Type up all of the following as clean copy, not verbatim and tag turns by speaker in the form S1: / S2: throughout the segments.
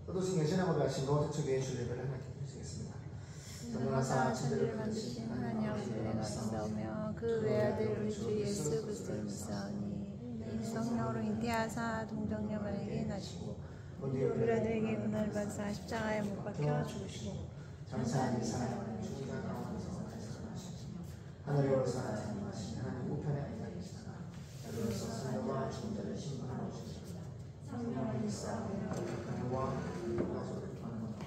S1: 도덕신 계시나고 하시고 태초기의 주 예배를 함께 드리겠습니다. 전능하사 천지를 만드신 하나님 아버지를 믿사오며 그 외아들 우리 주 예수 그리스도를 믿사오니 성령으로 잉태하사 동정녀에게 나시고 우리 아들에게 고난을 받으사 십자가에 못 박혀 죽으시고 장사한 사람을 죽은 자 가운데서 살아나시고 하늘에 오르사 하신 하나님 우편에 앉아 계시다가 여기서 성령과 죽은 자를 심판하시고 성령을 믿사오며 하나님과 가족을 하는 것과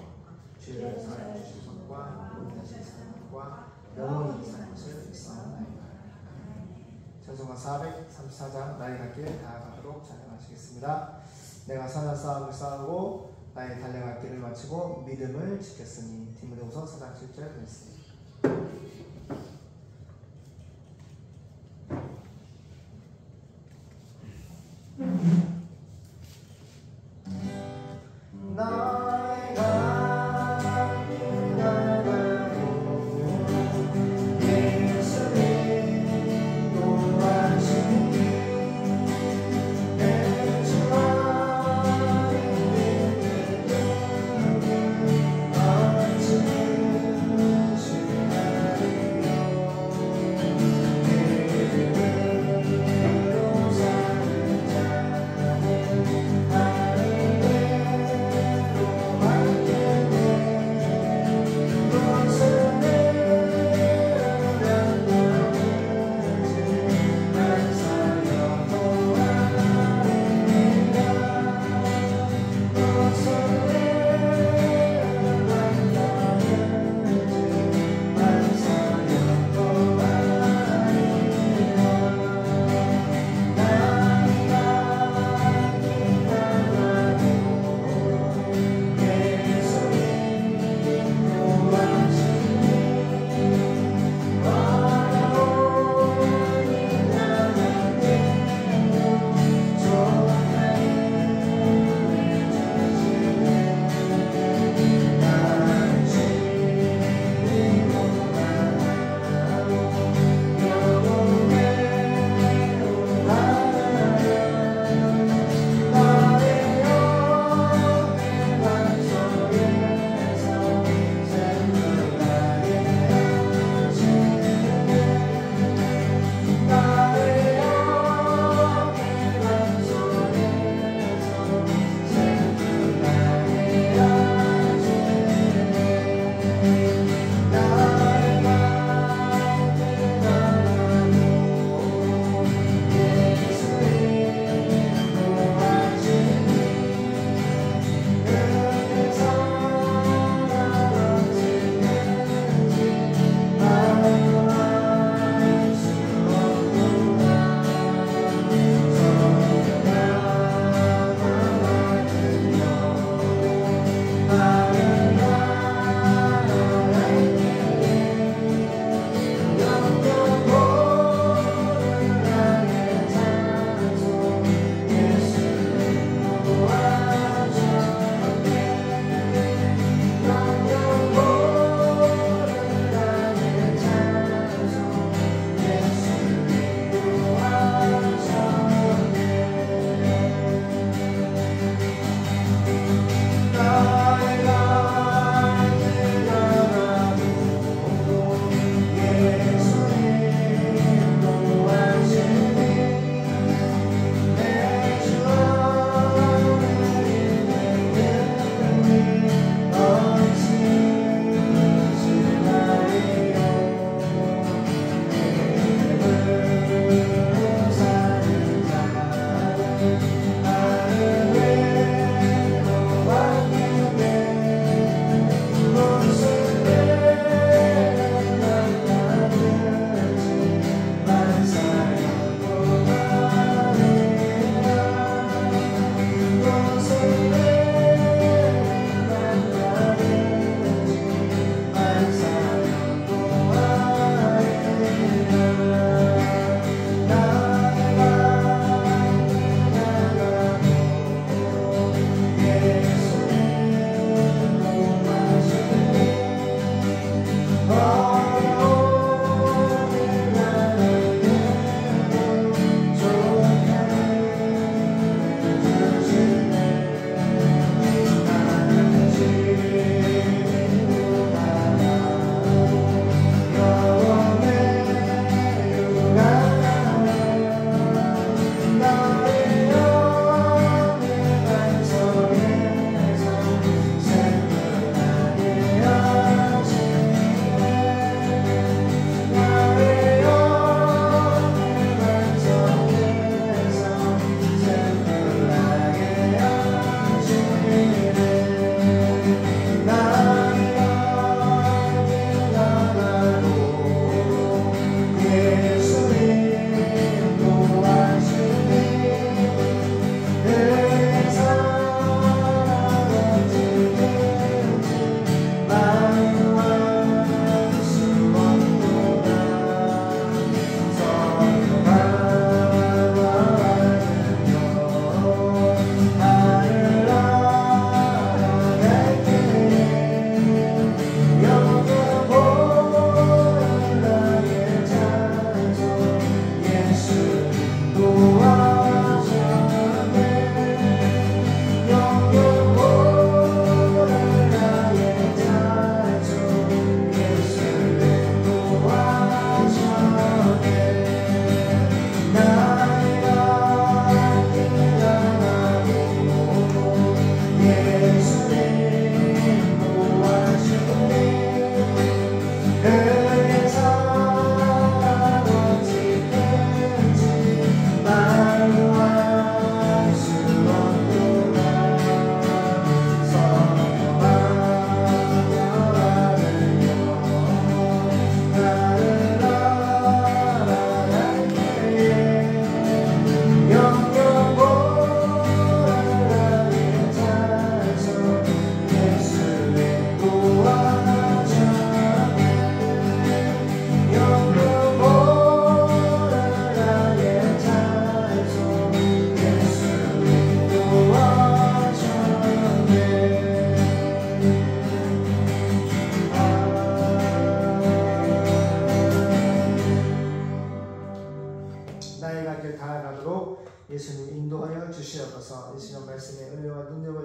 S1: 죄를 사하여 주신 것과 은혜하신 사랑과 영원히 사는 것을 믿사옵나이다. 찬송가 434장 나의 갈 길 다가가도록 찬양하시겠습니다. 내가 선한 싸움을 싸우고 나의 달려갈 길을 마치고 믿음을 지켰으니 디모데후서 4장 7절 말씀.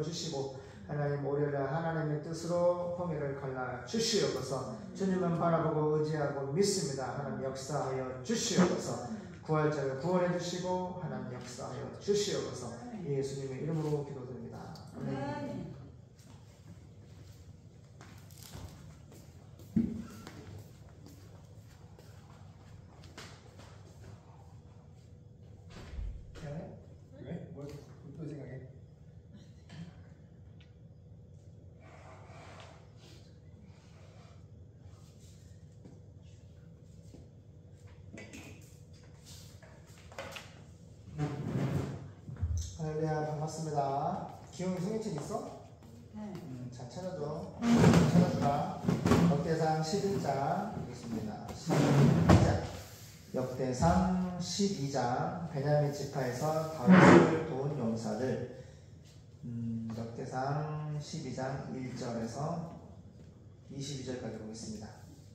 S2: 주시고 하나님 우리를 하나님의 뜻으로 홍해를 갈라 주시옵소서. 주님은 바라보고 의지하고 믿습니다. 하나님 역사하여 주시옵소서. 구할자를 구원해 주시고 하나님 역사하여 주시옵소서. 예수님의 이름으로 기도드립니다. 아멘. 왜? 뭐 생각해? 할렐루야, 반갑습니다. 기용이 소개팅 있어? 네. 잘 찾아줘. 찾아주라. 역대상 11장 보겠습니다. 12장. 역대상 12장. 베냐민 지파에서 다윗을 도운 용사들. 역대상 12장 1절에서 22절까지 보겠습니다.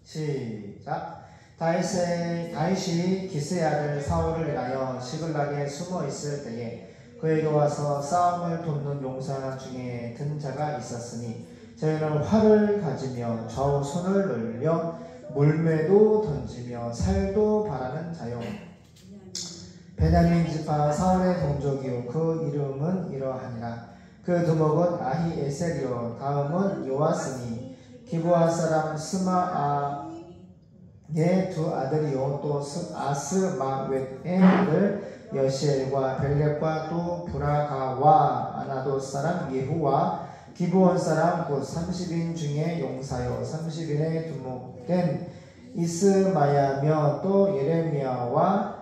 S2: 시작. 다윗이 기스의 아들 사울을 인하여 시글락에 숨어 있을 때에 그에게 와서 싸움을 돕는 용사 중에 든 자가 있었으니 저희는 활을 가지며 좌우 손을 늘려 물매도 던지며 살도 바라는 자요. 베냐민 지파 사울의 동족이요 그 이름은 이러하니라. 그 두목은 아히에셀이요 다음은 요아스니 기브아 사람 스마아의 두 아들이요 또 아스마웻의 아들 여시엘과 벨렉과 또 브라가와 아나도 사람 예후와 기브온 사람 곧 30인 중에 용사요 30인의 두목된 이스마야며 또 예레미야와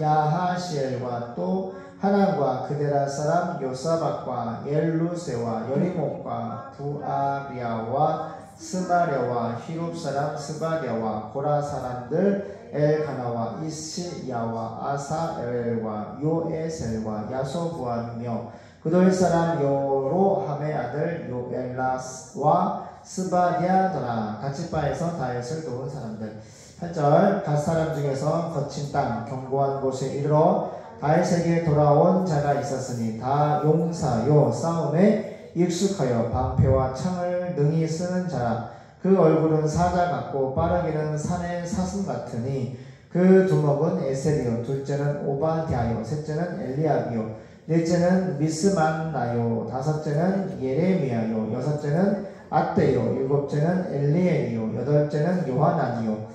S2: 야하시엘과 또 하난과 그데라 사람 요사박과 엘루세와 여리목과 부아리아와 스마랴와 히룹 사람 스바랴와 고라 사람들 엘가나와 이시야와 아사엘과 요에셀과 야소부아며 그돌 사람 요로함의 아들 요엘라스와 스바랴더라. 갓지파에서 다윗을 도운 사람들. 8절 갓 사람 중에서 거친 땅 견고한 곳에 이르러 다윗에게 돌아온 자가 있었으니 다 용사요 싸움에 익숙하여 방패와 창을 능히 쓰는 자라. 그 얼굴은 사자 같고 빠르기는 산의 사슴 같으니 그 두목은 에셀이요 둘째는 오바댜요 셋째는 엘리압이요 넷째는 미스만나요 다섯째는 예레미야요 여섯째는 아떼요 일곱째는 엘리엘이요 여덟째는 요하나니요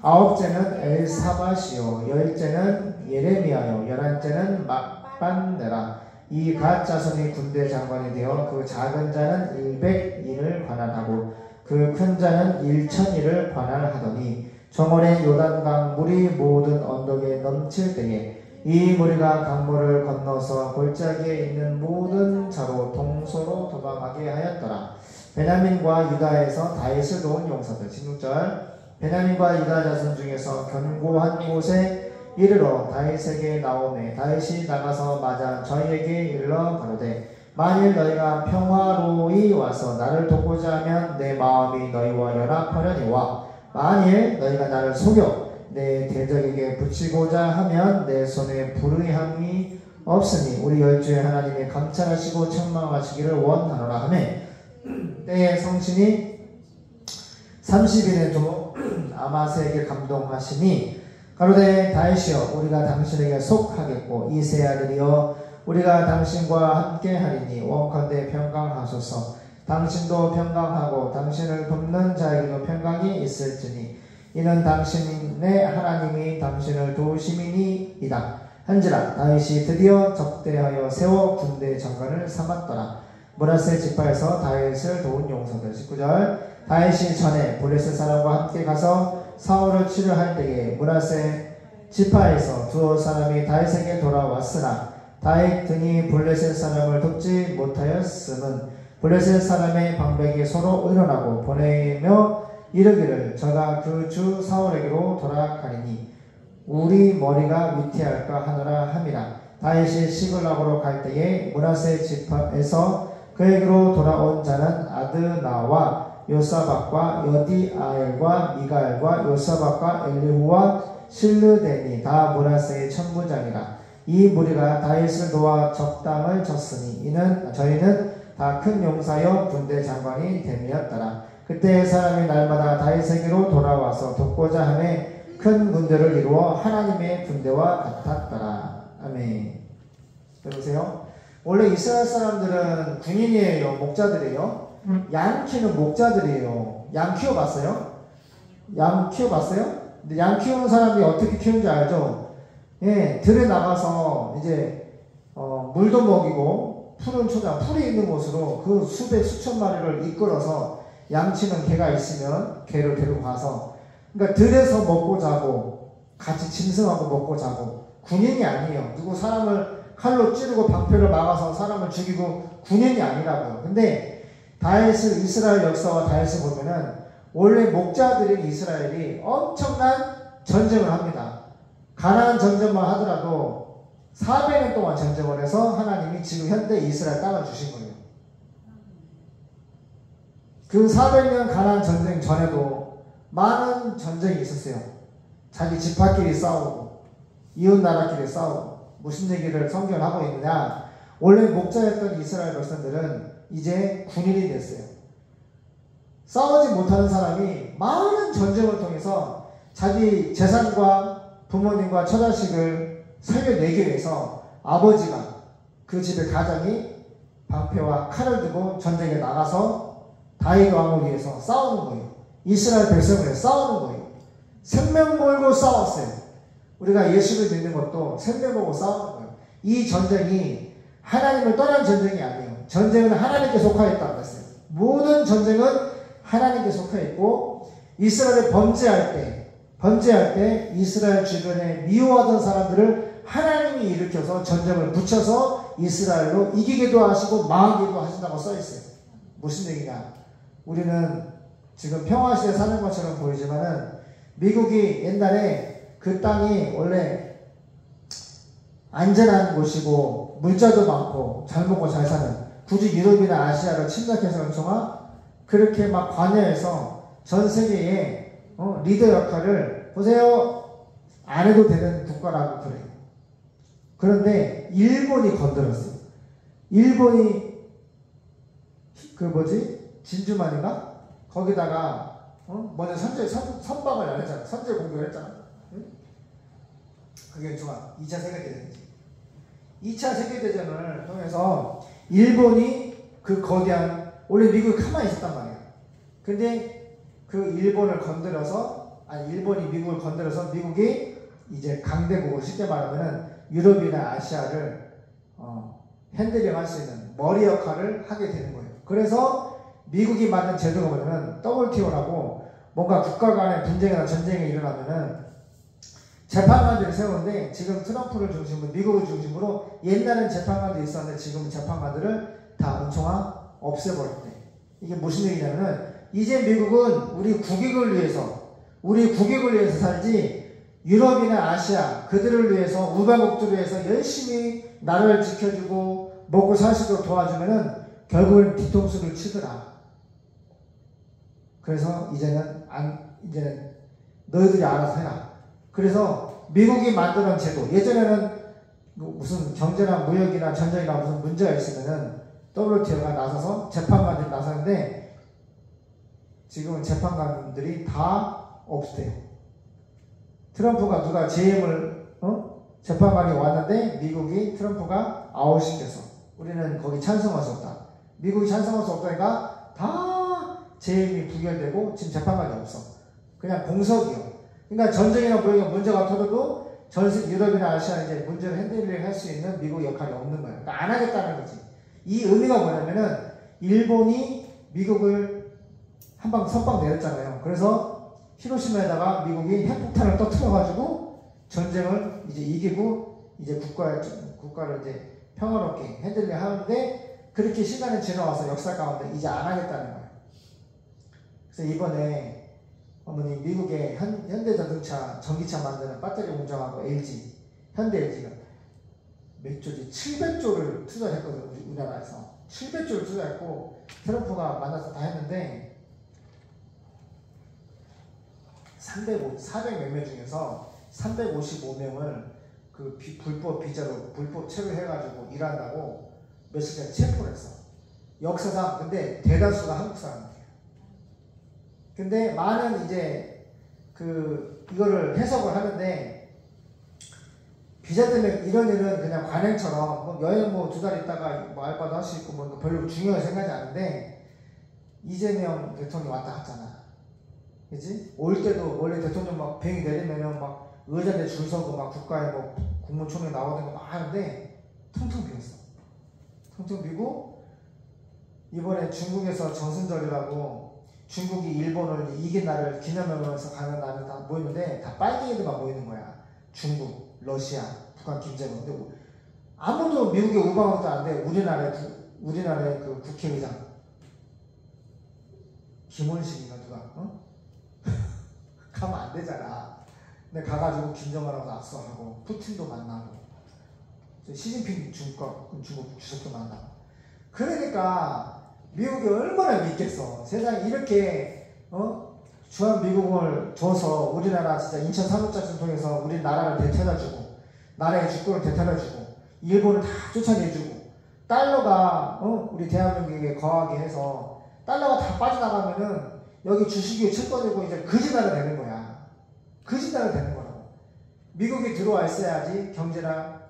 S2: 아홉째는 엘사바시요 열째는 예레미야요 열한째는 막반네라. 이 갓 자손이 군대 장관이 되어 그 작은 자는 100인을 관할하고 그 큰 자는 1000인을 관할하더니 정원의 요단강 물이 모든 언덕에 넘칠 때에 이 무리가 강물을 건너서 골짜기에 있는 모든 자로 동서로 도망하게 하였더라. 베냐민과 유다에서 다윗을 도운 용사들. 16절 베냐민과 유다 자손 중에서 견고한 곳에 이르러 다윗에게 나오매 다윗이 나가서 맞아 저희에게 일러 가로되 만일 너희가 평화로이 와서 나를 돕고자 하면 내 마음이 너희와 연합하려니와 만일 너희가 나를 속여 내 대적에게 붙이고자 하면 내 손에 불의함이 없으니 우리 열주의 하나님이 감찰하시고 책망하시기를 원하노라 하매 때에 성신이 30인의 두목 아마스에게 감동하시니 가로되 다윗이여 우리가 당신에게 속하겠고 이 세 아들이여 우리가 당신과 함께 하리니 원컨대 평강하소서. 당신도 평강하고 당신을 돕는 자에게도 평강이 있을지니 이는 당신의 하나님이 당신을 도우심이니이다 한지라. 다윗이 드디어 적대하여 세워 군대 장관을 삼았더라. 므낫세 지파에서 다윗을 도운 용사들. 19절 다윗이 전에 블레셋 사람과 함께 가서 사울을 치료할 때에 므낫세 지파에서 두어 사람이 다윗에게 돌아왔으나 다윗 등이 블레셋 사람을 돕지 못하였음은 블레셋 사람의 방백이 서로 의논하고 보내며 이르기를 저가 그 주 사울에게로 돌아가리니 우리 머리가 위태할까 하노라 함이라. 다윗이 시글락으로 갈 때에 므낫세 지파에서 그에게로 돌아온 자는 아드나와 요사박과 여디아엘과 미가엘과 요사박과 엘리후와 실르데니 다 므낫세의 천부장이라. 이 무리가 다윗을 도와 적당을 쳤으니 저희는 다 큰 용사여 군대 장관이 됨이었더라. 그때 사람이 날마다 다윗에게로 돌아와서 돕고자 하매 큰 군대를 이루어 하나님의 군대와 같았더라. 아멘. 여보세요? 원래 이스라엘 사람들은 군인이에요? 목자들이에요? 양 키우는 목자들이에요. 양 키워봤어요? 양 키워봤어요? 근데 양 키우는 사람이 어떻게 키우는지 알죠? 예, 들에 나가서 이제 물도 먹이고 푸른 초장, 풀이 있는 곳으로 그 수백 수천 마리를 이끌어서 양치는 개가 있으면 개를 데리고 가서, 그러니까 들에서 먹고 자고 같이 짐승하고 먹고 자고. 군인이 아니에요. 누구 사람을 칼로 찌르고 방패를 막아서 사람을 죽이고 군인이 아니라고요. 근데 다윗을, 이스라엘 역사와 다윗을 보면은 원래 목자들인 이스라엘이 엄청난 전쟁을 합니다. 가나안 전쟁만 하더라도 400년 동안 전쟁을 해서 하나님이 지금 현대 이스라엘 땅을 주신 거예요. 그 400년 가나안 전쟁 전에도 많은 전쟁이 있었어요. 자기 지파끼리 싸우고 이웃 나라끼리 싸우고. 무슨 얘기를 성경을 하고 있느냐? 원래 목자였던 이스라엘 백성들은 이제 군인이 됐어요. 싸우지 못하는 사람이 많은 전쟁을 통해서 자기 재산과 부모님과 처자식을 살려내기 위해서 아버지가 그 집의 가장이 방패와 칼을 들고 전쟁에 나가서 다윗 왕을 위해서 싸우는 거예요. 이스라엘 백성을 위해서 싸우는 거예요. 생명 걸고 싸웠어요. 우리가 예수를 믿는 것도 생명 걸고 싸우는 거예요. 이 전쟁이 하나님을 떠난 전쟁이 아니에요. 전쟁은 하나님께 속하였다고 했어요. 모든 전쟁은 하나님께 속하였고, 이스라엘이 범죄할 때 이스라엘 주변에 미워하던 사람들을 하나님이 일으켜서 전쟁을 붙여서 이스라엘로 이기기도 하시고 망하기도 하신다고 써있어요. 무슨 얘기냐? 우리는 지금 평화시대에 사는 것처럼 보이지만은 미국이 옛날에 그 땅이 원래 안전한 곳이고 물자도 많고 잘 먹고 잘 사는, 굳이 유럽이나 아시아를 침략해서 엄청나 그렇게 막 관여해서 전 세계에 리더 역할을 보세요 안 해도 되는 국가라고 그래요. 그런데 일본이 건드렸어요. 일본이 진주만인가? 거기다가 먼저 선박을 안 했잖아. 선제 공격을 했잖아. 응? 그게 2차 세계대전이지. 2차 세계대전을 통해서 일본이 그 거대한, 원래 미국이 가만히 있었단 말이야. 근데 그 일본이 미국을 건드려서 미국이 이제 강대국을, 쉽게 말하면 유럽이나 아시아를 핸들링 할 수 있는 머리 역할을 하게 되는 거예요. 그래서 미국이 만든 제도가 뭐냐면 WTO라고, 뭔가 국가 간의 분쟁이나 전쟁이 일어나면은 재판관들이 세우는데, 지금 트럼프를 중심으로, 미국을 중심으로 옛날엔 재판관들이 있었는데 지금 재판관들을 다 은총아 없애버렸대. 이게 무슨 얘기냐면은 이제 미국은 우리 국익을 위해서 살지, 유럽이나 아시아 그들을 위해서, 우방국들을 위해서 열심히 나라를 지켜주고 먹고 살 수 있도록 도와주면은 결국엔 뒤통수를 치더라. 그래서 이제는 너희들이 알아서 해라. 그래서 미국이 만드는 제도, 예전에는 무슨 경제나 무역이나 전쟁이나 무슨 문제가 있으면은 WTO가 나서서 재판관들이 나서는데, 지금은 재판관들이 다 없대요. 트럼프가 누가 재임을 재판관이 왔는데 미국이 트럼프가 아웃시켜서 우리는 거기 찬성할 수 없다. 미국이 찬성할 수 없다니까 다 재임이 부결되고 지금 재판관이 없어. 그냥 공석이요. 그러니까 전쟁이나 무역에 문제가 터져도 유럽이나 아시아 이제 문제를 핸들링 할 수 있는 미국 역할이 없는 거예요. 그러니까 안 하겠다는 거지. 이 의미가 뭐냐면은 일본이 미국을 선빵 내렸잖아요. 그래서 히로시마에다가 미국이 핵폭탄을 터뜨려가지고 전쟁을 이제 이기고 이제 국가를 이제 평화롭게 핸들링 하는데, 그렇게 시간이 지나와서 역사 가운데 이제 안 하겠다는 거예요. 그래서 이번에 미국의 현대자동차 전기차 만드는 배터리 공장하고 LG, 현대 LG가 몇 조지? 700조를 투자했거든요. 우리나라에서 700조를 투자했고, 트럼프가 만나서 다 했는데 400몇 명 중에서 355명을 그 그 불법 비자로 불법 체류해가지고 일한다고 며칠 전에 체포를 했어. 역사상. 근데 대다수가 한국 사람이에요. 근데 많은 이제 이거를 해석을 하는데, 비자 때문에 이런 일은 그냥 관행처럼 뭐 여행 뭐 2달 있다가 뭐 알바도 할 수 있고 뭐 별로 중요하게 생각하지 않는데, 이재명 대통령이 왔다 갔잖아. 그치? 올 때도 원래 대통령 막 비행기 내리면은 막 의자에 줄 서고 막 국가에 뭐 국무총리 나오는 거 막 하는데 텅텅 비었어. 텅텅 비고, 이번에 중국에서 정승절이라고 중국이 일본을 이긴 날을 기념하면서 가는 날은 다 모이는데 다 빨갱이들만 모이는 거야. 중국, 러시아, 북한, 김정은. 근데 아무도 미국에 우방도 안 돼. 우리나라의 그 국회의장 김원식인가 누가 가면 안 되잖아. 근데 가가지고 김정은하고 악수하고 푸틴도 만나고 시진핑 중국 주석도 만나고. 그러니까 미국이 얼마나 믿겠어. 세상에 이렇게 주한미군을 줘서 우리나라 진짜 인천 상륙작전 통해서 우리 나라를 되찾아주고, 나라의 주권을 되찾아주고, 일본을 다 쫓아내주고, 달러가 우리 대한민국에 거하게 해서 달러가 다 빠져나가면은 여기 주식이 채권이고 이제 거지나라 되는 거야. 거지나라 되는 거라고. 미국이 들어와 있어야지 경제나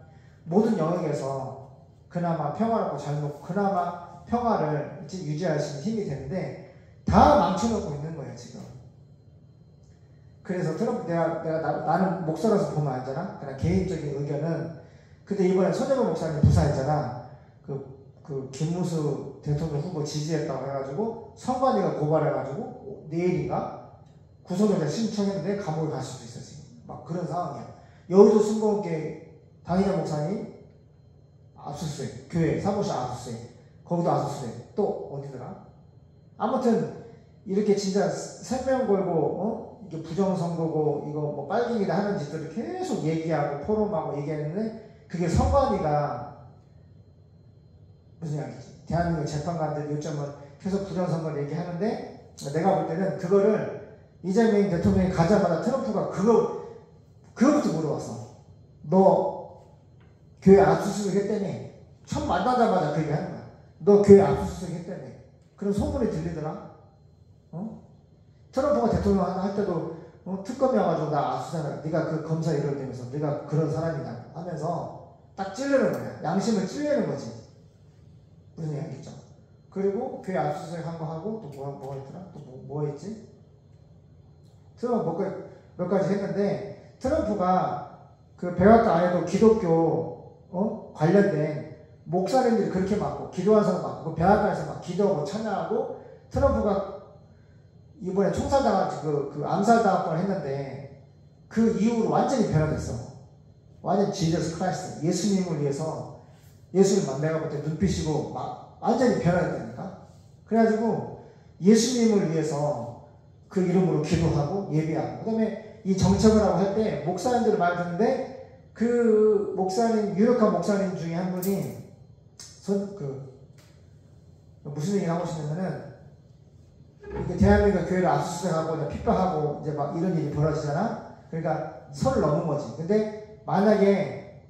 S2: 모든 영역에서 그나마 평화롭고 잘 먹고 그나마 평화를 유지할 수 있는 힘이 되는데 다 망쳐놓고 있는 거예요 지금. 그래서 트럼프 나는 목사라서 보면 알잖아. 그냥 개인적인 의견은, 근데 이번에 손혜원 목사님 부사했잖아. 그 김무수 대통령 후보 지지했다고 해가지고 선관위가 고발해가지고 내일인가 구속영장 신청했는데 감옥에 갈 수도 있어 지금. 막 그런 상황이야. 여의도 순복음교회 당의자 목사님 압수수색, 교회 사무실 압수수색, 거기도 압수수색, 또 어디더라? 아무튼 이렇게 진짜 생명 걸고 이게 부정선거고 이거 뭐 빨갱이다 하는 짓들을 계속 얘기하고 포럼하고 얘기하는데, 그게 선관위가 무슨 이야기지? 대한민국 재판관들 요점은 계속 부정선거를 얘기하는데, 내가 볼 때는 그거를 이재명 대통령이 가자마자 트럼프가 그거부터 물어봤어. 너 교회 압수수색 했다며. 처음 만나자마자 그 얘기 하는 거야. 너 교회 압수수색 했다며. 그런 소문이 들리더라. 트럼프가 대통령 할 때도 특검이어가지고 나 압수수색, 네가 그 검사 일을 내면서 네가 그런 사람이다 하면서 딱 찔르는 거야. 양심을 찔리는 거지. 무슨 이야기죠? 그리고 교회 압수수색 한 거 하고 또 뭐 했더라? 또 뭐 했지? 트럼프 몇 가지 했는데, 트럼프가 그 백악관 안에도 기독교 관련된 목사님들이 그렇게 많고 기도하는 사람 많고 그 백악관에서 막 기도하고 찬양하고, 트럼프가 이번에 총살당한 암살당할 뻔 했는데 그 이후로 완전히 변화됐어. 완전 지저스 크라이스트, 예수님을 위해서 예수님만 내가 볼 때 눈빛이고 막 완전히 변화됐다니까. 그래가지고 예수님을 위해서 그 이름으로 기도하고 예배하고, 그 다음에 이 정책을 하고 할 때 목사님들을 많이 듣는데, 그 목사님, 유력한 목사님 중에 한 분이 무슨 얘기를 하고 싶냐면은, 이렇게 대한민국 교회를 압수수색하고 핍박하고 이제 막 이런 일이 벌어지잖아. 그러니까 선을 넘은 거지. 근데 만약에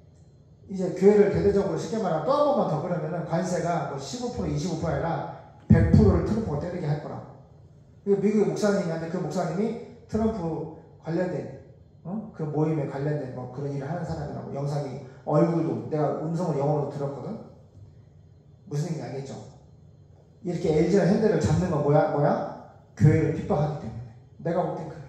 S2: 이제 교회를 대대적으로 쉽게 말하면 또 한 번만 더 그러면은 관세가 뭐 15%, 25% 아니라 100%를 트럼프가 때리게 할 거라고. 미국의 목사님인데 그 목사님이 트럼프 관련된 그 모임에 관련된 뭐 그런 일을 하는 사람이라고. 영상이, 얼굴도 내가 음성을 영어로 들었거든. 무슨 얘기인지 알겠죠? 이렇게 LG나 현대를 잡는 건 뭐야? 교회를 핍박하기 때문에. 내가 볼 땐 그래.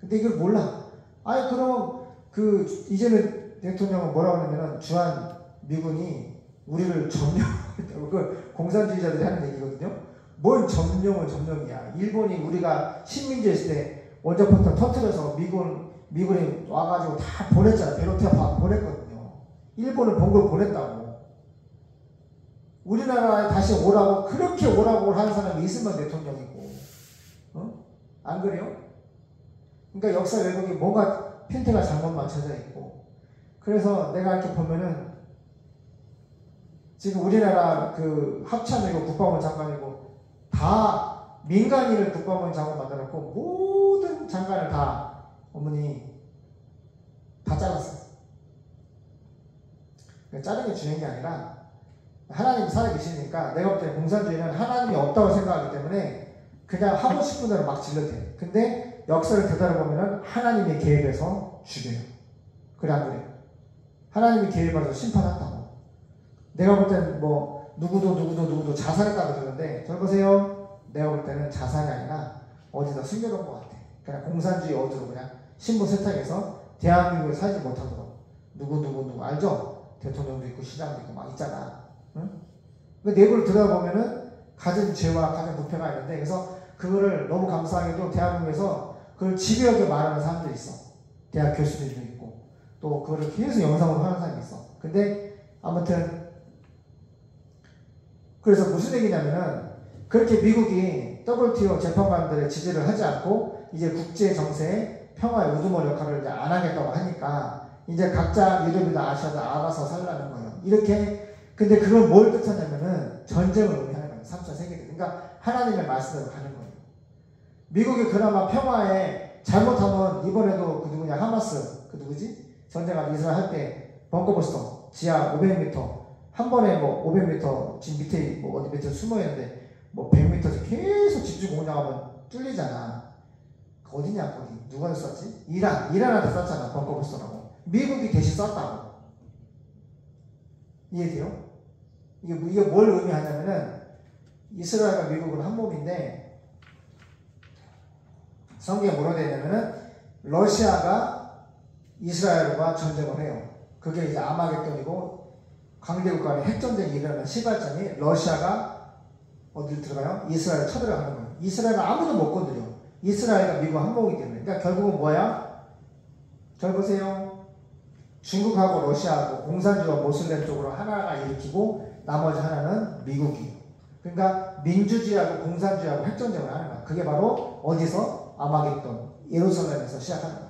S2: 근데 이걸 몰라. 아니 그럼 그 이재명 대통령은 뭐라고 하냐면은 주한 미군이 우리를 점령했다고. 그 공산주의자들이 하는 얘기거든요. 뭔 점령이야. 일본이 우리가 식민지에 있을 때 원자폭탄 터뜨려서 미군이 와가지고 다 보냈잖아. 베로테아 보냈거든요. 일본을 본걸 보냈다고. 우리나라에 다시 오라고, 그렇게 오라고 하는 사람이 있으면 대통령이고, 안 그래요? 그러니까 역사 왜곡이 뭔가 핀트가 잘못 맞춰져 있고. 그래서 내가 이렇게 보면은 지금 우리나라 그 합참이고 국방부 장관이고 다 민간인을 국방부 장관 만들었고 모든 장관을 다 어머니 다 잘랐어요. 짜는 게 중요한 게 아니라 하나님이 살아계시니까 내가 볼 때 공산주의는 하나님이 없다고 생각하기 때문에 그냥 하고 싶은 대로 막 질러도 돼. 근데 역사를 되돌아보면 하나님의 개입해서 죽여요. 그래 안 그래요? 하나님이 개입해서 심판한다고. 내가 볼 때는 뭐 누구도 자살했다고 들었는데 저 보세요. 내가 볼 때는 자살이 아니라 어디다 숨겨놓은 것 같아. 그냥 공산주의 어디로 그냥 신분 세탁해서 대한민국에 살지 못하도록 누구 알죠? 대통령도 있고 시장도 있고 막 있잖아. 응? 그 내부를 들어보면은 가진 죄와 가진 부패가 있는데 그래서 그거를 너무 감사하게도 대한민국에서 그걸 집요하게 말하는 사람들이 있어. 대학 교수들도 있고 또 그거를 계속 영상으로 하는 사람이 있어. 근데 아무튼 그래서 무슨 얘기냐면은 그렇게 미국이 WTO 재판관들의 지지를 하지 않고 이제 국제 정세에 평화의 우두머리 역할을 이제 안 하겠다고 하니까 이제 각자 유럽이나 아시아도 알아서 살라는 거예요. 이렇게 근데 그걸 뭘 뜻하냐면은 전쟁을 의미하는 거예요. 3차 세계대전. 그러니까 하나님의 말씀대로 가는 거예요. 미국이 그나마 평화에 잘못하면 이번에도 그 누구냐 하마스 그 누구지? 전쟁하고 이스라엘 할 때 벙커버스터 지하 500m 한 번에 뭐 500m 집 밑에 뭐 어디 밑에 숨어 있는데 뭐 100m에서 계속 집중 공략하면 뚫리잖아. 어디냐 거기 누가 쐈지? 이란한테 쐈잖아. 벙커버스터라고. 미국이 대신 쐈다고. 이해돼요? 이게 뭘 의미하냐면은 이스라엘과 미국은 한 몸인데 성경에 뭐라 되냐면은 러시아가 이스라엘과 전쟁을 해요. 그게 이제 아마겟돈이고 강대국 간의 핵전쟁이 일어나는 시발점이 러시아가 어디를 들어가요? 이스라엘을 쳐들어가는 거예요. 이스라엘은 아무도 못 건드려. 이스라엘과 미국 한 몸이기 때문에. 그러니까 결국은 뭐야? 잘 보세요. 중국하고 러시아하고 공산주의와 모슬렘 쪽으로 하나가 일으키고 나머지 하나는 미국이에요. 그러니까 민주주의하고 공산주의하고 핵전쟁을 하는 거야. 그게 바로 어디서? 아마겟돈, 예루살렘에서 시작하는 거야.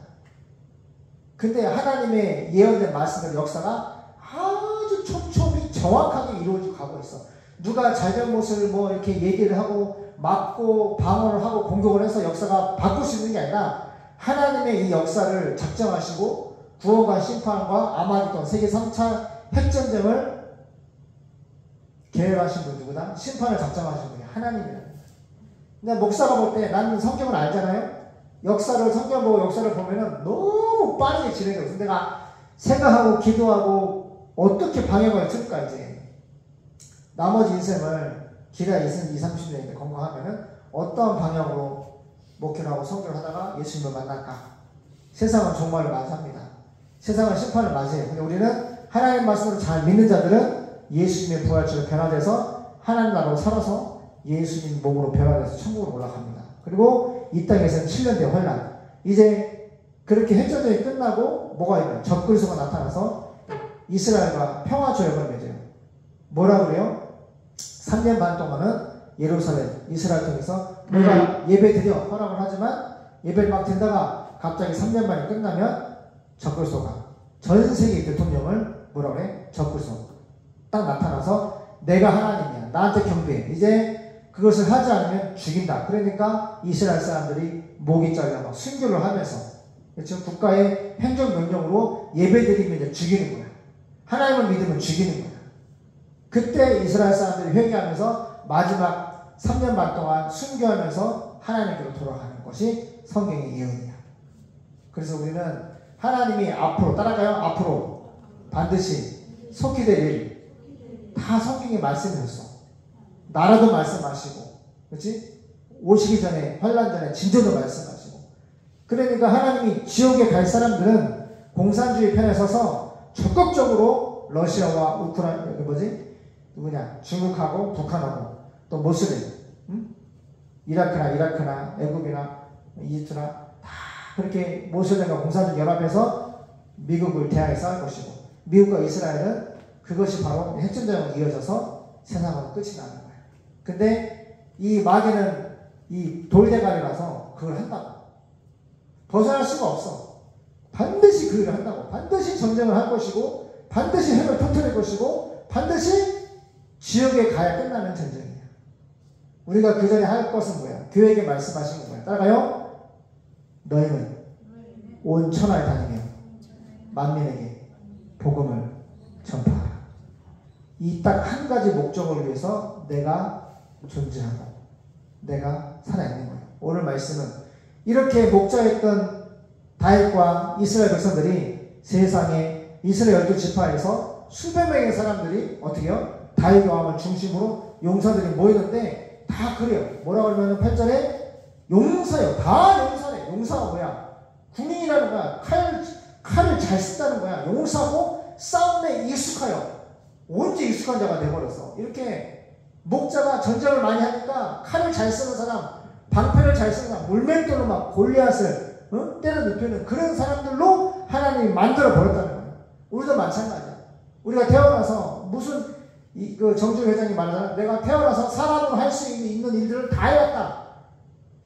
S2: 근데 하나님의 예언된 말씀들 역사가 아주 촘촘히 정확하게 이루어지고 가고 있어. 누가 잘잘못을 뭐 이렇게 얘기를 하고 막고 방어를 하고 공격을 해서 역사가 바꿀 수 있는 게 아니라 하나님의 이 역사를 작정하시고 구원과 심판과 아마겟돈 세계 3차 핵전쟁을 계획하신 분 누구다? 심판을 작정하신 분이 하나님이라는 거예요. 근데 목사가 볼 때 나는 성경을 알잖아요. 성경 보고 역사를 보면은 너무 빠르게 진행돼요. 그래서 내가 생각하고 기도하고 어떻게 방향을 틀까 이제 나머지 인생을 기라 20, 30년인데 건강하면은 어떤 방향으로 목회를 하고 성교를 하다가 예수님을 만날까? 세상은 종말을 맞이합니다. 세상은 심판을 맞이해요. 근데 우리는 하나님 말씀을 잘 믿는 자들은 예수님의 부활처럼 변화돼서 하나님 나라로 살아서 예수님 몸으로 변화돼서 천국으로 올라갑니다. 그리고 이 땅에서는 7년대 환란. 이제 그렇게 핵전쟁이 끝나고 뭐가 있나요? 적그리스도가 나타나서 이스라엘과 평화조약을 맺어요. 뭐라 그래요? 3년 반 동안은 예루살렘, 이스라엘 통해서 내가 예배 드려 허락을 하지만 예배를 막 드다가 갑자기 3년 반이 끝나면 적그리스도가 전 세계 대통령을 뭐라 그래? 적그리스도 딱 나타나서 내가 하나님이야. 나한테 경배해. 이제 그것을 하지 않으면 죽인다. 그러니까 이스라엘 사람들이 목이 잘려 막 순교를 하면서 지금 국가의 행정명령으로 예배드리면 이제 죽이는 거야. 하나님을 믿으면 죽이는 거야. 그때 이스라엘 사람들이 회개하면서 마지막 3년 반 동안 순교하면서 하나님께로 돌아가는 것이 성경의 예언이야. 그래서 우리는 하나님이 앞으로 따라가요. 앞으로 반드시 속히 될 일 다 성경에 말씀이었어. 나라도 말씀하시고, 그렇지? 오시기 전에 환란 전에 진전도 말씀하시고. 그러니까 하나님이 지옥에 갈 사람들은 공산주의 편에 서서 적극적으로 러시아와 우크라이나 누구냐? 중국하고 북한하고 또 모슬렘, 이라크나 애굽이나 이집트나 다 그렇게 모슬렘과 공산주의 연합해서 미국을 대항해 싸울 것이고 미국과 이스라엘은 그것이 바로 핵전쟁으로 이어져서 세상으로 끝이 나는 거예요. 근데 이 마귀는 이 돌대가리라서 그걸 한다고. 벗어날 수가 없어. 반드시 그 일을 한다고. 반드시 전쟁을 할 것이고 반드시 핵을 터뜨릴 것이고 반드시 지옥에 가야 끝나는 전쟁이야. 우리가 그 전에 할 것은 뭐야? 교회에게 말씀하신 건 뭐야? 따라가요? 너희는 온 천하에 다니며 만민에게 복음을 전파하라. 이 딱 한 가지 목적을 위해서 내가 존재하고 내가 살아있는 거예요. 오늘 말씀은 이렇게 목자였던 다윗과 이스라엘 백성들이 세상에 이스라엘 12지파에서 수백 명의 사람들이 어떻게 해요? 다윗 왕을 중심으로 용사들이 모이는데 다 그래요. 뭐라고 하면 8절에 용사요. 다 용사네. 용사가 뭐야? 군인이라는 거야. 칼을 잘 쓴다는 거야. 용사고 싸움에 익숙하여. 언제 익숙한 자가 돼버렸어. 이렇게 목자가 전쟁을 많이 하니까 칼을 잘 쓰는 사람, 방패를 잘 쓰는 사람, 물맹돌로 막 골리앗을 때려 눕히는 그런 사람들로 하나님이 만들어 버렸다는 거예요. 우리도 마찬가지야. 우리가 태어나서 무슨 그 정주 회장이 말하잖아. 내가 태어나서 사람으로 할 수 있는 일들을 다 해왔다.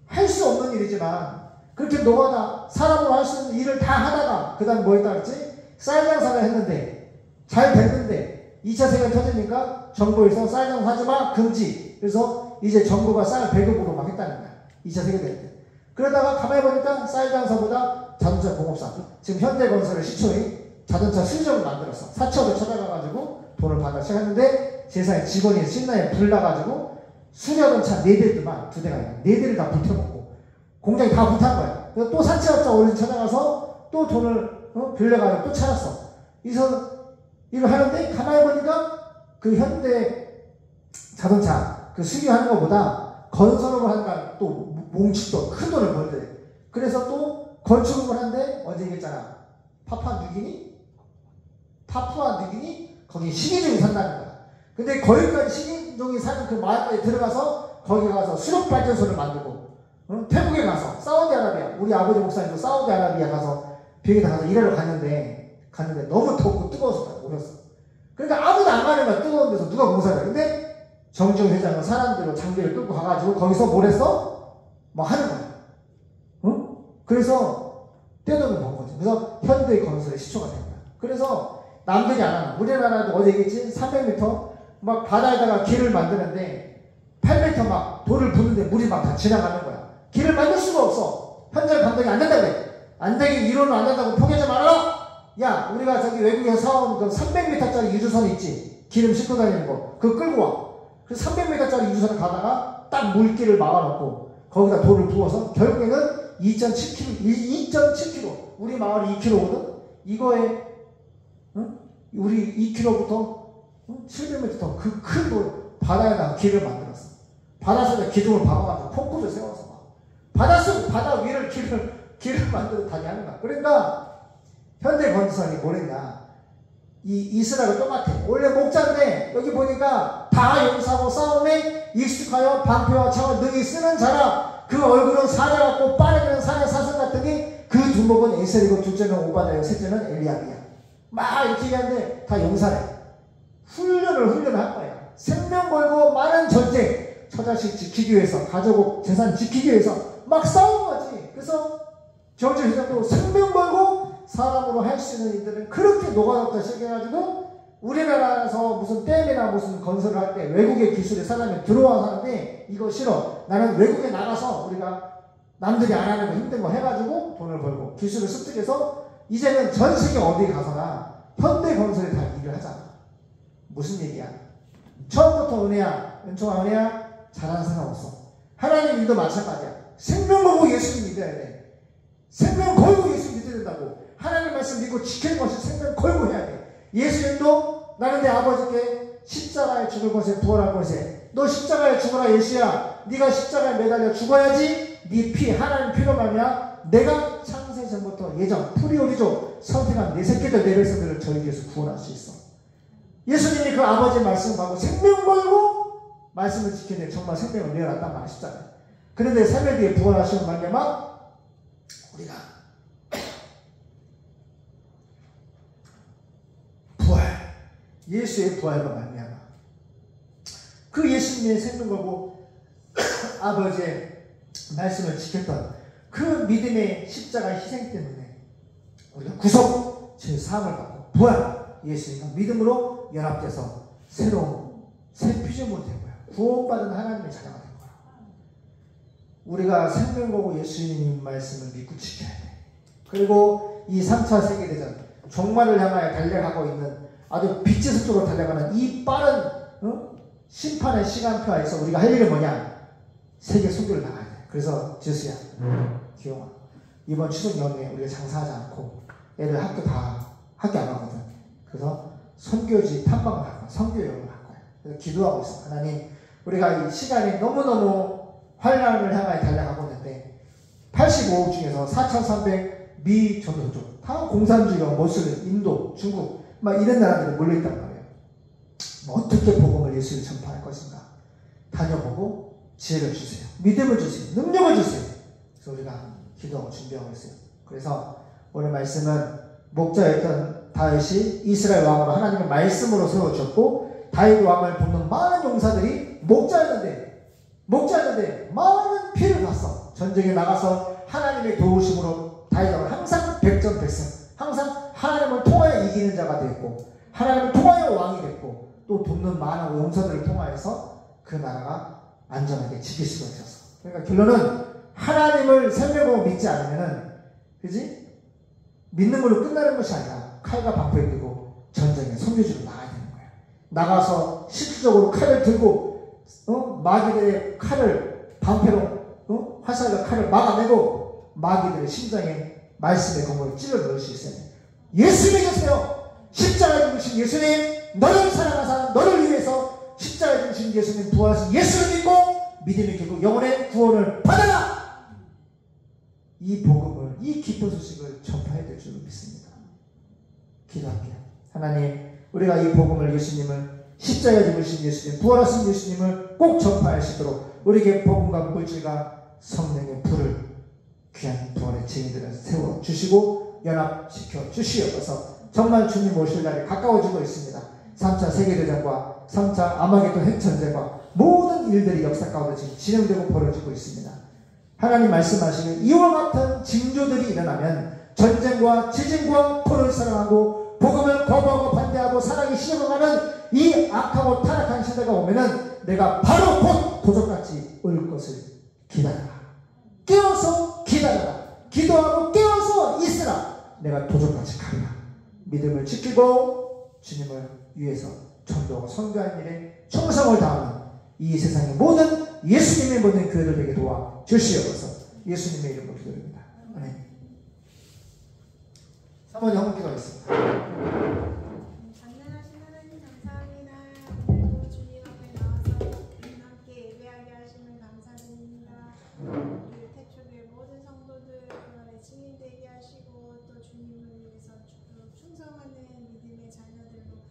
S2: 할 수 없는 일이지만 그렇게 노가다 사람으로 할 수 있는 일을 다 하다가 그 다음에 뭐 했다 그랬지? 쌀 장사를 했는데 잘 됐는데 2차 세계가 터지니까 정부에서 쌀 장사하지마 금지. 그래서 이제 정부가 쌀 배급으로 막 했다는 거야. 2차 세계 될 때. 그러다가 가만히 보니까 쌀 장사보다 자동차 공업사, 지금 현대건설의 시초인 자동차 수리점을 만들었어. 사채업을 찾아가가지고 돈을 받아 시작했는데 세상에 직원이 신나게 불나가지고 수리하던 차 4대만 2대가 아니라 4대를 다 불태워먹고 공장이 다 불탄 거야. 그래서 또 사채업자 어른 찾아가서 또 돈을 빌려가지고 또 찾았어. 그래서 이걸 하는데 가만히 보니까 그 현대 자동차 그 수리하는 것보다 건설업을 하니까 또 뭉치도 큰 돈을 벌대. 그래서 또 건축업을 하는데 어제 얘기했잖아. 파푸아 뉴기니 거기 식인종이 산다는 거야. 근데 거기까지 식인종이 사는 그 마을까지 들어가서 거기 가서 수력발전소를 만들고 태국에 가서 사우디아라비아 우리 아버지 목사님도 사우디아라비아 가서 비행기 타서 일하러 갔는데 너무 덥고 뜨거워서 오셨어. 그러니까 아무도 안 가는 거야. 뜨거운 데서 누가 공사를 해. 근데 정지용 회장은 사람들로 장비를 끌고 가가지고 거기서 뭘 했어? 뭐 하는 거야. 응? 그래서 떼돈을 번 거지. 그래서 현대 건설의 시초가 된 거야. 그래서 남들이 안 하는, 우리나라도 어제 얘기했지? 300m 막 바다에다가 길을 만드는데 8m 막 돌을 부는데 물이 막 다 지나가는 거야. 길을 만들 수가 없어. 현장 감독이 안 된다 그래. 안 되긴 이론은 안 된다고 포기하지 말아라. 야, 우리가 저기 외국에서 사온 그 300m짜리 유조선 있지? 기름 싣고 다니는 거. 그거 끌고 와. 그 300m짜리 유조선을 가다가 딱 물길을 막아놓고 거기다 돌을 부어서 결국에는 2.7km. 우리 마을이 2km거든? 이거에, 우리 2km부터 700m 더 그 큰 돌, 바다에다가 길을 만들었어. 바닷속에 기둥을 박아가지고 폼코를 세워서 바다 위를 길을 만들어 다니 하는 거야. 그러니까 현대 건설이 뭐랬냐. 이스라엘과 똑같아. 원래 목자인데 여기 보니까 다 용사고 싸움에 익숙하여 방패와 창을 능히 쓰는 자라. 그 얼굴은 사자 같고 빠르게는 사자 사슴 같으니 그 두목은 에셀이고 둘째는 오바다요 셋째는 엘리압이야. 막 이렇게 얘기하는데 다 용사래. 훈련을 한 거야. 생명 걸고 많은 전쟁, 처자식 지키기 위해서, 가족 재산 지키기 위해서 막 싸우는 거지. 그래서 정치 회장도 생명 걸고 사람으로 할 수 있는 일들은 그렇게 노가다부터 시작해가지고 우리나라에서 무슨 댐이나 무슨 건설을 할 때 외국의 기술이 사람이 들어와서 하는데 이거 싫어. 나는 외국에 나가서 우리가 남들이 안 하는 거 힘든 거 해가지고 돈을 벌고 기술을 습득해서 이제는 전 세계 어디 가서나 현대 건설에 다 일을 하잖아. 무슨 얘기야? 처음부터 은총아 은혜야 잘하는 사람 없어. 하나님 일도 마찬가지야. 생명 걸고 예수님 믿어야 돼. 생명 걸고 예수 믿어야 된다고. 하나님 말씀 믿고 지키는 것이 생명 걸고 해야 돼. 예수님도 나는 내 아버지께 십자가에 죽을 것에 부활할 것에 너 십자가에 죽어라 예수야. 네가 십자가에 매달려 죽어야지 네 피 하나님 피로 말미암아 내가 창세 전부터 예정 프리오리조 선택한 내 새끼들 내 백성들을 저희 위해서 구원할 수 있어. 예수님이 그 아버지의 말씀을 받고 생명 걸고 말씀을 지키는데 정말 생명을 내어놨단 말이 십자가에. 그런데 3일 뒤에 부활하시는 말미암아 우리가 예수의 부활과 말미암아 그 예수님의 생명 걸고 아버지의 말씀을 지켰던 그 믿음의 십자가 희생 때문에 우리가 구속 제3을 받고 부활 예수님과 믿음으로 연합돼서 새로운 새 피조물이 된 거야. 구원받은 하나님의 자녀가 된 거야. 우리가 생명 걸고 예수님 말씀을 믿고 지켜야 돼. 그리고 이 3차 세계대전 종말을 향하여 달려가고 있는 아주 빛의 속도로 달려가는 이 빠른 심판의 시간표에서 우리가 할 일은 뭐냐? 세계 속도를 나가야 돼. 그래서 지수야, 기용아, 이번 추석 연휴에 우리가 장사하지 않고 애들 학교 안 가거든. 그래서 선교지 탐방을 할 거야. 선교 여행을 할 거야. 그래서 기도하고 있어. 하나님, 우리가 이 시간이 너무너무 환란을 향하여 달려가고 있는데 85억 중에서 4,300 미 전도쪽 다 공산주의와 모슬림, 인도, 중국 막 이런 나라들이 몰려있단 말이에요. 어떻게 복음을 예수를 전파할 것인가? 다녀보고 지혜를 주세요. 믿음을 주세요. 능력을 주세요. 그래서 우리가 기도하고 준비하고 있어요. 그래서 오늘 말씀은 목자였던 다윗이 이스라엘 왕으로 하나님의 말씀으로 세워졌고 다윗 왕을 돕는 많은 용사들이 목자였는데 많은 피를 봤어. 전쟁에 나가서 하나님의 도우심으로 다윗 왕은 항상 백전백승, 항상 하나님을 통하여 이기는 자가 되었고 하나님을 통하여 왕이 됐고 또 돕는 많은 용사들을 통하여서 그 나라가 안전하게 지킬 수가 있었어. 그러니까 결론은 하나님을 생명으로 믿지 않으면은, 그지? 믿는 걸로 끝나는 것이 아니라 칼과 방패를 들고 전쟁에 선교지로 나가야 되는 거야. 나가서 실질적으로 칼을 들고 마귀들의 칼을 방패로 화살과 칼을 막아내고 마귀들의 심장에 말씀의 검을 찔러 넣을 수 있어요. 예수 믿으세요. 십자가에 죽으신 예수님, 너를 사랑하사 너를 위해서 십자가에 죽으신 예수님 부활하신 예수를 믿고 믿음의 결국 영혼의 구원을 받아라. 이 복음을, 이 기쁜 소식을 전파해야 될 줄로 믿습니다. 기도할게요. 하나님, 우리가 이 복음을, 예수님을, 십자가에 죽으신 예수님, 부활하신 예수님을 꼭 전파할 수 있도록 우리에게 복음과 물질과 성령의 불을 귀한 부활의 증인들을 세워주시고 연합시켜 주시옵소서. 정말 주님 오실 날이 가까워지고 있습니다. 3차 세계대전과 3차 아마겟돈 핵전쟁과 모든 일들이 역사 가운데 지금 진행되고 벌어지고 있습니다. 하나님 말씀하시는 이와 같은 징조들이 일어나면 전쟁과 지진과 포를 사랑하고 복음을 거부하고 반대하고 사랑이 실어가는 이 악하고 타락한 시대가 오면은 내가 바로 곧 도적같이 올 것을 기다려라. 깨어서 기다려라. 기도하고 깨어서 있으라. 내가 도적같이 가리라. 믿음을 지키고 주님을 위해서 전도하고 선교하는 일에 충성을 다하는 이 세상의 모든 예수님의 모든 교회들 되게 도와 주시옵소서. 예수님의 이름으로 기도드립니다. 아멘. 사모님 한번 기도하겠습니다.
S3: 전능하신 하나님 감사합니다. 오늘도 주님 앞에 나와서 함께 예배하게 하심을 감사드립니다. 우리 태초교회 모든 성도들 그 안에 증인되게 하시고 또 주님을 위해서 충성하는 믿음의 자녀들로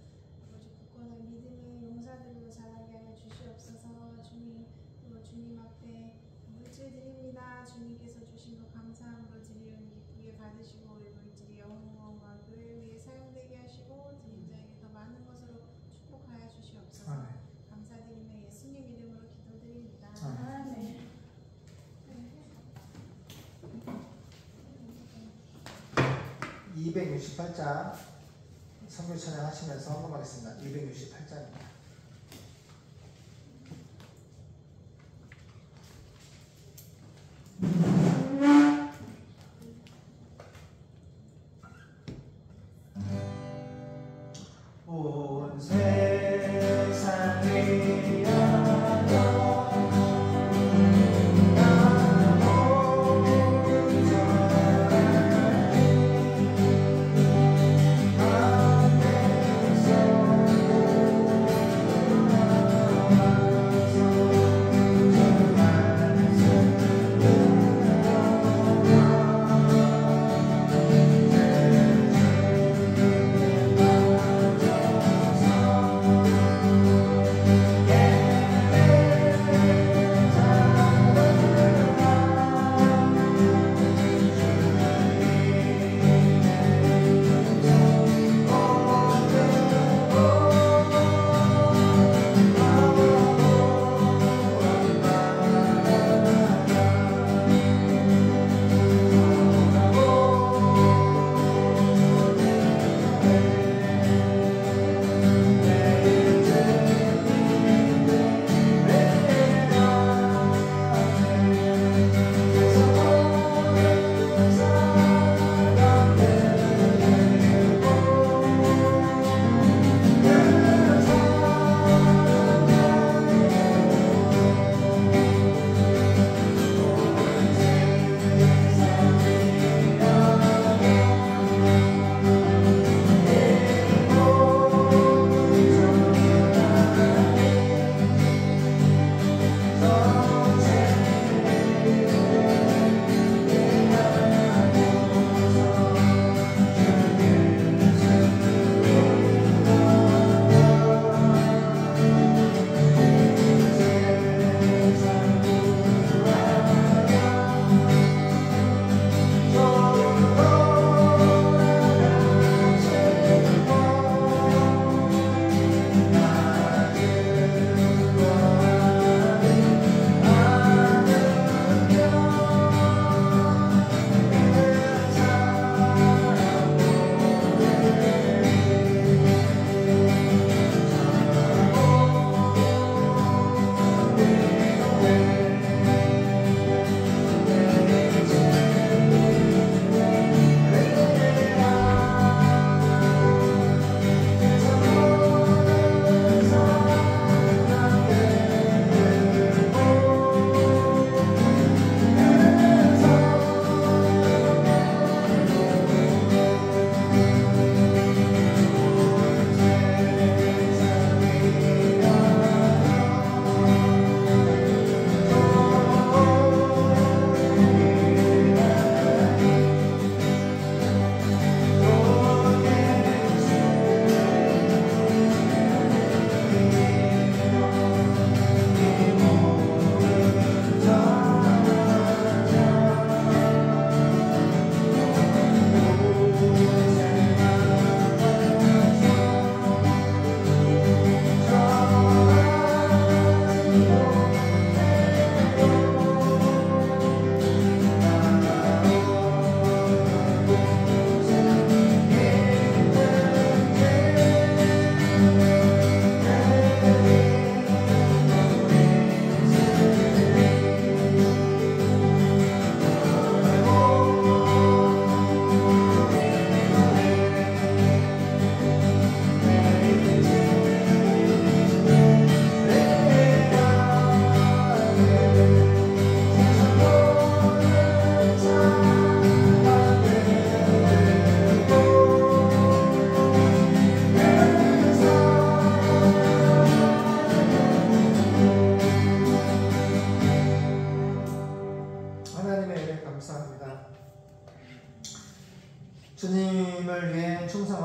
S3: 아버지 굳건한 믿음의 용사들로 자라게 하여 주시옵소서. 주님, 또 주님 앞에 물질 드립니다. 주님께서 주신 것 감사함으로 드리오니 기쁘게 받으시고 이 물질이 영원과 교회를 위해 사용되게 하시고 드린 자에게 더 많은 것으로 축복하여 주시옵소서. 감사드리며 예수님 이름으로 기도드립니다. 아멘.
S2: 268장 성교 찬양 하시면서 헌금하겠습니다. 268장입니다. 온 세상 위하여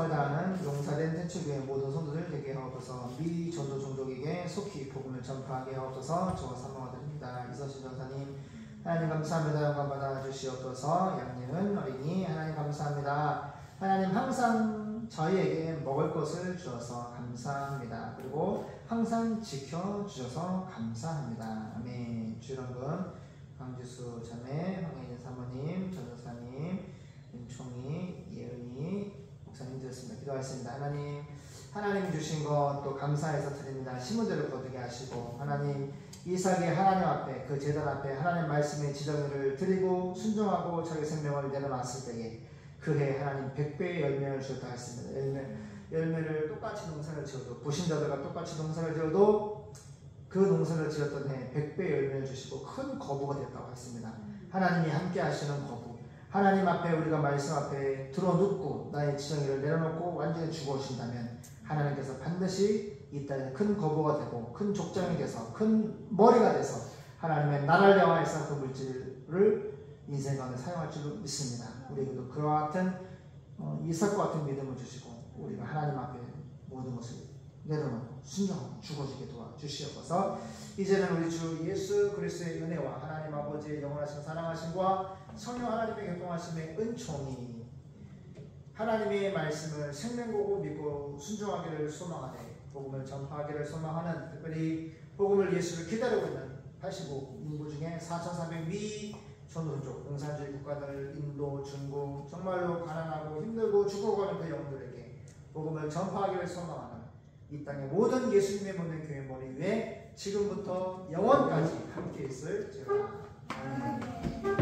S2: 최선을 다하는 용사된 태초교회 모든 성도들 되게 하옵소서. 미 전도 종족에게 속히 복음을 전파하게 하옵소서. 저와 사모하드립니다. 이서신 전사님 하나님 감사합니다. 영광 받아 주시옵소서. 양예은 어린이 하나님 감사합니다. 하나님 항상 저희에게 먹을 것을 주셔서 감사합니다. 그리고 항상 지켜주셔서 감사합니다. 아멘. 주연금 강지수 자매, 황혜진 사모님, 전도사님, 윤총이, 예은이 목사님 드렸습니다. 기도하겠습니다. 하나님 주신 것 또 감사해서 드립니다. 심은대로 거두게 하시고 하나님 이삭이 하나님 앞에 그 제단 앞에 하나님 말씀의 지정을 드리고 순종하고 자기 생명을 내려놨을 때에 그해 하나님 100배의 열매를 주셨다 했습니다. 열매를 똑같이 농사를 지어도 부신자들과 똑같이 농사를 지어도 그 농사를 지었던 해 100배의 열매를 주시고 큰 거부가 됐다고 했습니다. 하나님이 함께 하시는 거부, 하나님 앞에 우리가 말씀 앞에 들어눕고 나의 지정의를 내려놓고 완전히 죽어오신다면 하나님께서 반드시 이 땅에 큰 거부가 되고 큰 족장이 돼서 큰 머리가 돼서 하나님의 나라를 향해서 그 물질을 인생 가운데 사용할 줄로 믿습니다. 우리에게도 그와 같은 이삭과 같은 믿음을 주시고 우리가 하나님 앞에 모든 것을 내려놓고 순종하고 죽어지게 도와주시옵소서. 이제는 우리 주 예수 그리스도의 은혜와 하나님 아버지의 영원하신 사랑하심과 성령 하나님의 교통하심의 은총이 하나님의 말씀을 생명보고 믿고 순종하기를 소망하되 복음을 전파하기를 소망하는 특별히 복음을 예수를 기다리고 있는 85 인구 중에 4,400위 전도족 공산주의 국가들 인도, 중국 정말로 가난하고 힘들고 죽어가는 그 영들에게 복음을 전파하기를 소망하는 이 땅의 모든 예수님의 모든 교회 머리 위에 지금부터 영원까지 함께 있을 제가